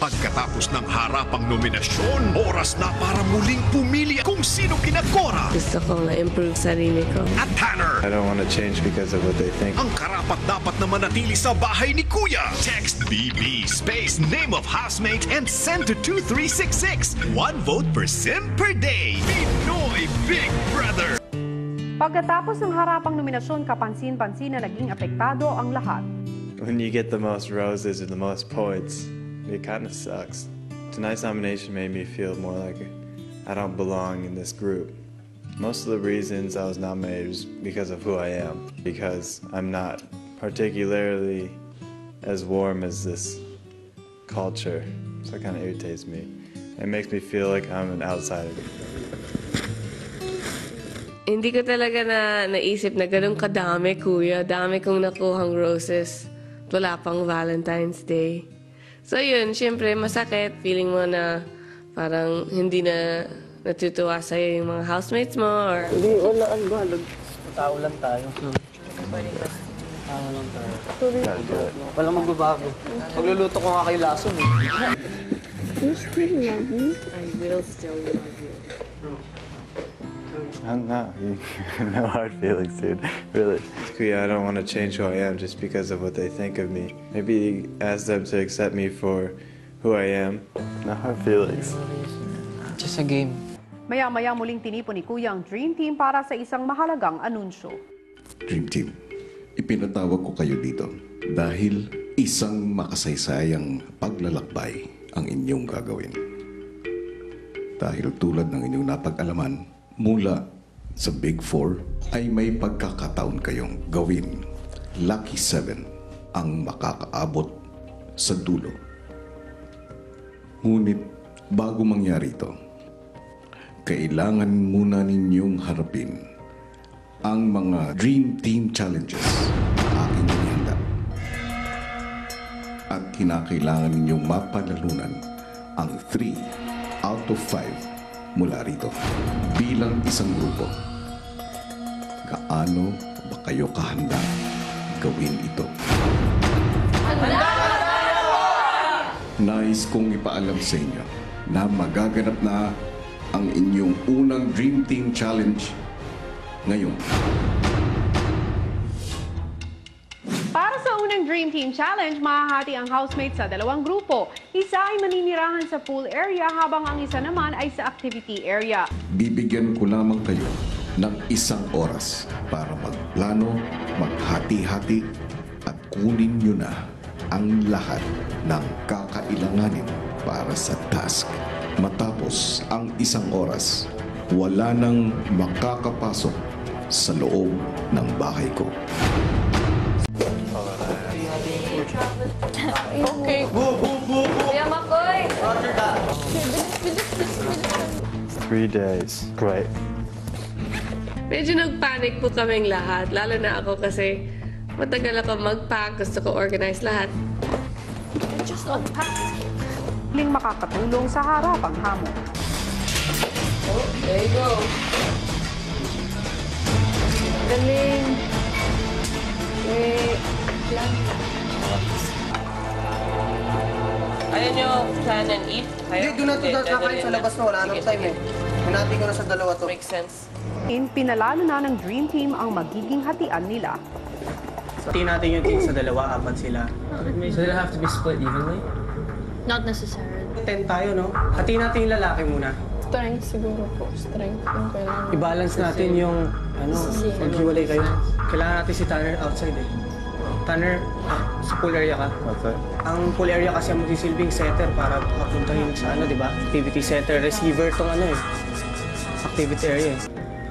Pagkatapos ng harapang nominasyon, oras na para muling pumili kung sino kinakora. Gusto kong na-improve sarili ko. At Tanner, I don't want to change because of what they think. ang karapat-dapat na manatili sa bahay ni Kuya. Text BB space name of housemate and send to 2366. 1 vote per sim per day. Pinoy Big Brother. Pagkatapos ng harapang nominasyon, kapansin-pansin na naging apektado ang lahat. When you get the most roses or the most points, it kind of sucks. Tonight's nomination made me feel more like I don't belong in this group. Most of the reasons I was nominated was because of who I am, because I'm not particularly as warm as this culture, so it kind of irritates me. It makes me feel like I'm an outsider. Hindi ko talaga naisip na ganun kadami, Kuya. Dami kong nakuhang roses. Wala pang Valentine's Day. So yun, syempre masakit. Feeling mo na parang hindi na natutuwa sa'yo yung mga housemates mo or... Hindi, wala. Ano ba? Tao lang tayo. Tao lang tayo. Walang magbabago. Pagluluto ko nga kay Lasso. You still love me? I will still love you. I'm not. No hard feelings, dude. Really. Kuya, I don't want to change who I am just because of what they think of me. Maybe ask them to accept me for who I am. No hard feelings. Just a game. Maya-maya muling tinipon ni Kuya ang Dream Team para sa isang mahalagang anunsyo. Dream Team, ipinatawag ko kayo dito dahil isang makasaysayang paglalakbay ang inyong gagawin. Dahil tulad ng inyong napag-alaman, mula sa Big Four ay may pagkakataon kayong gawin. Lucky 7 ang makakaabot sa dulo. Ngunit bago mangyari ito, kailangan muna ninyong harapin ang mga Dream Team Challenges na aking inihanda. At kinakailangan ninyong mapanalunan ang 3 out of 5 mula rito bilang isang grupo. Gaano ba kayo kahanda gawin ito? Nais kong ipaalam sa inyo na magaganap na ang inyong unang Dream Team Challenge ngayon. Para sa unang Dream Team Challenge, mahahati ang housemates sa dalawang grupo. Isa ay maninirahan sa pool area habang ang isa naman ay sa activity area. Bibigyan ko lamang kayo ng 1 oras para magplano, maghati-hati at kunin nyo na ang lahat ng kakailanganin para sa task. Matapos ang 1 oras, wala nang makakapasok sa loob ng bahay ko. Okay. Kuya Makoy! 3 days. Great. Medyo nag-panic po kaming lahat. Lalo na ako kasi matagal ako mag-pack. Gusto ko organize lahat. Just unpack. Muling makakatulong sa harapang hamon. Oh, there you go. Galing. Wait. Ayaw nyo plan and eat? Hindi, doon na ito kakain sa labas na. Wala nang time eh. Hinati ko na sa dalawa to. Makes sense. Pinalalo na ng Dream Team ang magiging hatian nila. Hatiin natin yung team sa dalawa, 4 sila. So they'll have to be split evenly? Not necessarily. 10 tayo, no? Hatiin natin yung lalaki muna. Strength siguro po. Strength yung kailangan. I-balance natin yung, maghiwalay kayo. Kailangan natin si Tanner outside eh. Tanner, sa pool area ka. Okay. Ang pool area kasi ang magsisilbing setter para papuntahin sa di ba? Activity center, receiver tong activity area eh.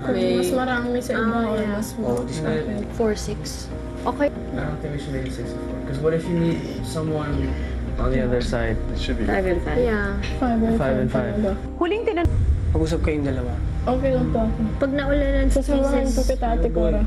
Mas marami sa iba or mas Oh, 4-6. Okay. I don't think we should make it 6 4. Because what if you need someone on the other side? It should be 5 and 5. Yeah. 5 and 5. Huling tinanong Pag-usap kayong dalawa. Okay lang po ako. Pag naulanan sa Sasamahan ko kita, Ate Cora.